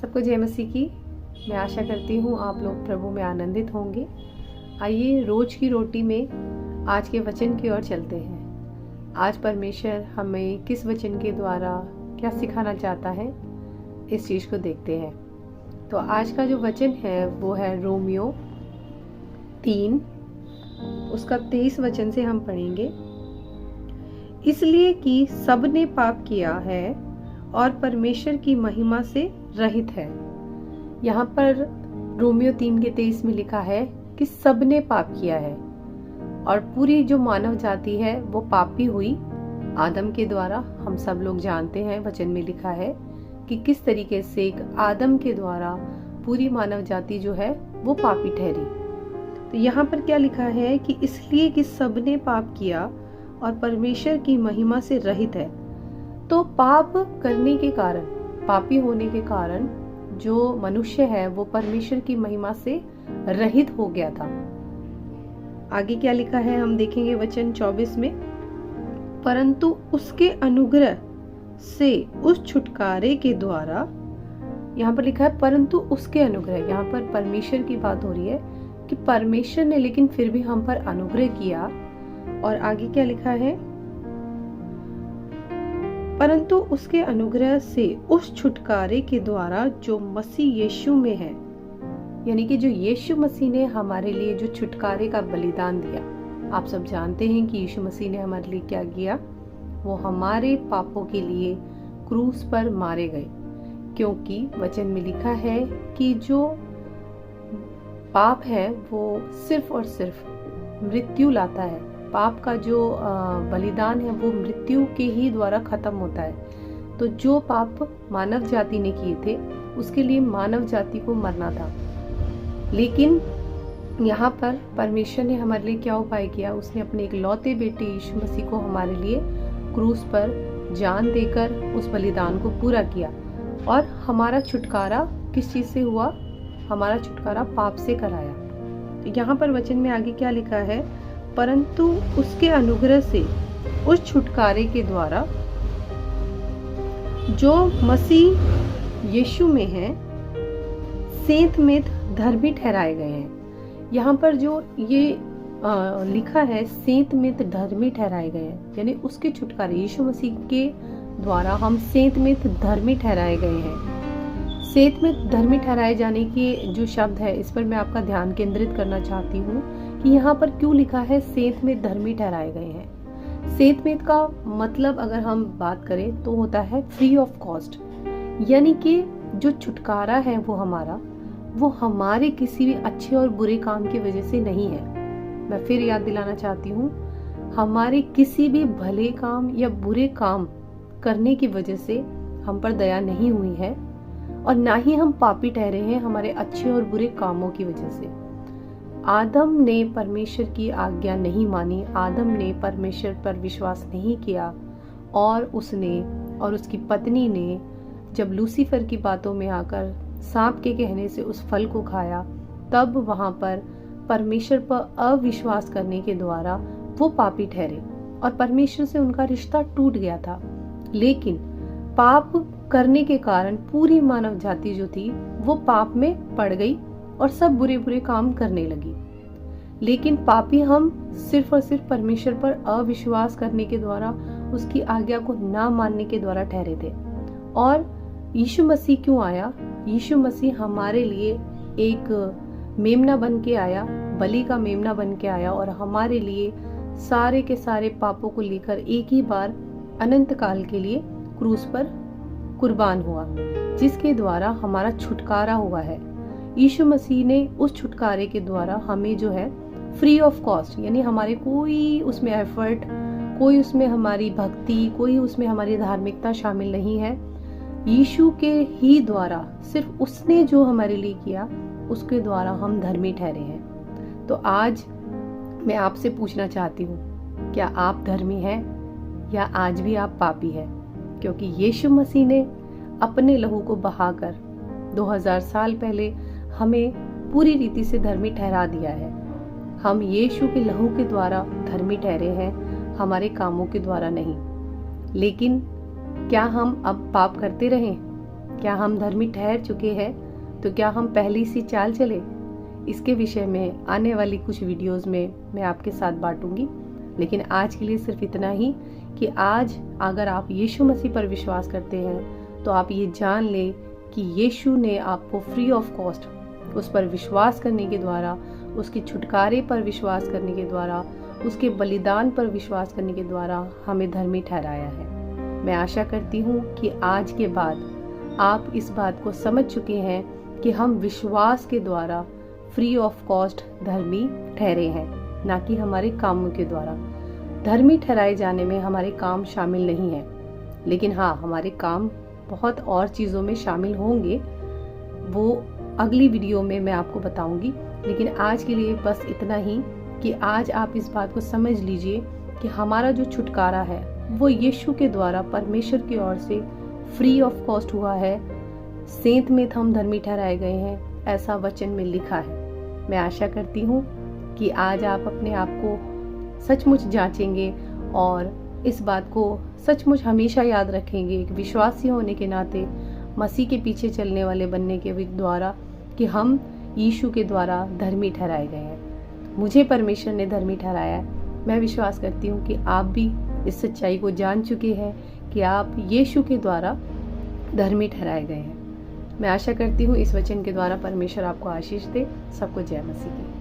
सबको जय मसीह की। मैं आशा करती हूँ आप लोग प्रभु में आनंदित होंगे। आइए रोज की रोटी में आज के वचन की ओर चलते हैं। आज परमेश्वर हमें किस वचन के द्वारा क्या सिखाना चाहता है, इस चीज़ को देखते हैं। तो आज का जो वचन है वो है रोमियो 3 उसका 23 वचन से हम पढ़ेंगे। इसलिए कि सबने पाप किया है और परमेश्वर की महिमा से रहित है। यहाँ पर रोमियो 3 के 23 में लिखा है कि सबने पाप किया है और पूरी जो मानव जाति है वो पापी हुई आदम के द्वारा। हम सब लोग जानते हैं, वचन में लिखा है कि किस तरीके से एक आदम के द्वारा पूरी मानव जाति जो है वो पापी ठहरी। तो यहाँ पर क्या लिखा है कि इसलिए कि सबने पाप किया और परमेश्वर की महिमा से रहित है। तो पाप करने के कारण, पापी होने के कारण जो मनुष्य है वो परमेश्वर की महिमा से रहित हो गया था। आगे क्या लिखा है हम देखेंगे वचन 24 में। परंतु उसके अनुग्रह से उस छुटकारे के द्वारा, यहाँ पर लिखा है परंतु उसके अनुग्रह, यहाँ पर परमेश्वर की बात हो रही है कि परमेश्वर ने लेकिन फिर भी हम पर अनुग्रह किया। और आगे क्या लिखा है, परंतु उसके अनुग्रह से उस छुटकारे के द्वारा जो मसीह यीशु में है, यानी कि जो यीशु मसीह ने हमारे लिए जो छुटकारे का बलिदान दिया। आप सब जानते हैं कि यीशु मसीह ने हमारे लिए क्या किया, वो हमारे पापों के लिए क्रूस पर मारे गए। क्योंकि वचन में लिखा है कि जो पाप है वो सिर्फ और सिर्फ मृत्यु लाता है। पाप का जो बलिदान है वो मृत्यु के ही द्वारा खत्म होता है। तो जो पाप मानव जाति ने किए थे उसके लिए मानव जाति को मरना था। लेकिन यहाँ पर परमेश्वर ने हमारे लिए क्या उपाय किया, उसने अपने एक लौते बेटे यीशु मसीह को हमारे लिए क्रूस पर जान देकर उस बलिदान को पूरा किया। और हमारा छुटकारा किस चीज से हुआ, हमारा छुटकारा पाप से कराया। तो यहाँ पर वचन में आगे क्या लिखा है, परंतु उसके अनुग्रह से उस छुटकारे के द्वारा जो मसीह यीशु में है सेंत में धर्मी ठहराए गए हैं। यहाँ पर जो ये लिखा है सेंत में धर्मी ठहराए गए हैं, यानी उसके छुटकारे यीशु मसीह के द्वारा हम सेंत में धर्मी ठहराए गए हैं। सेंत में धर्मी ठहराए जाने की जो शब्द है, इस पर मैं आपका ध्यान केंद्रित करना चाहती हूँ कि यहाँ पर क्यों लिखा है सेंत में धर्मी ठहराए गए हैं। सेंत में का मतलब अगर हम बात करें तो होता है फ्री ऑफ कॉस्ट, यानी कि जो छुटकारा है वो हमारा, वो हमारे किसी भी अच्छे और बुरे काम की वजह से नहीं है। मैं फिर याद दिलाना चाहती हूँ, हमारे किसी भी भले काम या बुरे काम करने की वजह से हम पर दया नहीं हुई है और ना ही हम पापी ठहरे हैं हमारे अच्छे और बुरे कामों की वजह से। आदम ने परमेश्वर की आज्ञा नहीं मानी, आदम ने परमेश्वर पर विश्वास नहीं किया और उसने और उसकी पत्नी ने जब लूसीफर की बातों में आकर सांप के कहने से उस फल को खाया, तब वहां पर परमेश्वर पर अविश्वास करने के द्वारा वो पापी ठहरे और परमेश्वर से उनका रिश्ता टूट गया था। लेकिन पाप करने के कारण पूरी मानव जाति जो थी वो पाप में पड़ गई और सब बुरे बुरे काम करने लगी। लेकिन पापी हम सिर्फ और सिर्फ परमेश्वर पर अविश्वास करने के द्वारा, उसकी आज्ञा को ना मानने के द्वारा ठहरे थे। और यीशु मसीह क्यों आया, यीशु मसीह हमारे लिए एक मेमना बन के आया, बलि का मेमना बन के आया और हमारे लिए सारे के सारे पापों को लेकर एक ही बार अनंत काल के लिए क्रूस पर कुर्बान हुआ, जिसके द्वारा हमारा छुटकारा हुआ है। यीशु मसीह ने उस छुटकारे के द्वारा हमें जो है फ्री ऑफ कॉस्ट, यानी हमारे कोई उसमें एफर्ट, कोई उसमें हमारी भक्ति, कोई उसमें हमारी धार्मिकता शामिल नहीं है। यीशु के ही द्वारा, सिर्फ उसने जो हमारे लिए किया उसके द्वारा हम धर्मी ठहरे हैं। तो आज मैं आपसे पूछना चाहती हूँ, क्या आप धर्मी हैं या आज भी आप पापी हैं? क्योंकि यीशु मसीह ने अपने लहू को बहाकर 2000 साल पहले हमें पूरी रीति से धर्मी ठहरा दिया है। हम यीशु के लहू के द्वारा धर्मी ठहरे हैं, हमारे कामों के द्वारा नहीं। लेकिन क्या हम अब पाप करते रहें? क्या हम धर्मी ठहर चुके हैं? तो क्या हम पहली सी चाल चले? इसके विषय में आने वाली कुछ वीडियोस में मैं आपके साथ बांटूंगी। लेकिन आज के लिए सिर्फ इतना ही कि आज अगर आप यीशु मसीह पर विश्वास करते हैं तो आप ये जान लें कि यीशु ने आपको फ्री ऑफ कॉस्ट उस पर विश्वास करने के द्वारा, उसके छुटकारे पर विश्वास करने के द्वारा, उसके बलिदान पर विश्वास करने के द्वारा हमें धर्मी ठहराया है। मैं आशा करती हूँ कि आज के बाद आप इस बात को समझ चुके हैं कि हम विश्वास के द्वारा फ्री ऑफ कॉस्ट धर्मी ठहरे हैं, ना कि हमारे कामों के द्वारा। धर्मी ठहराए जाने में हमारे काम शामिल नहीं है, लेकिन हाँ, हमारे काम बहुत और चीज़ों में शामिल होंगे, वो अगली वीडियो में मैं आपको बताऊंगी। लेकिन आज के लिए बस इतना ही कि आज आप इस बात को समझ लीजिए कि हमारा जो छुटकारा है वो यीशु के द्वारा परमेश्वर की ओर से फ्री ऑफ कॉस्ट हुआ है। सेंत में हम धर्मी ठहराए गए हैं, ऐसा वचन में लिखा है। मैं आशा करती हूँ कि आज आप अपने आप को सचमुच जांचेंगे और इस बात को सचमुच हमेशा याद रखेंगे, एक विश्वासी होने के नाते, मसीह के पीछे चलने वाले बनने के द्वारा, कि हम यीशु के द्वारा धर्मी ठहराए गए हैं। मुझे परमेश्वर ने धर्मी ठहराया है। मैं विश्वास करती हूँ कि आप भी इस सच्चाई को जान चुके हैं कि आप यीशु के द्वारा धर्मी ठहराए गए हैं। मैं आशा करती हूँ इस वचन के द्वारा परमेश्वर आपको आशीष दे। सबको जय मसीह की।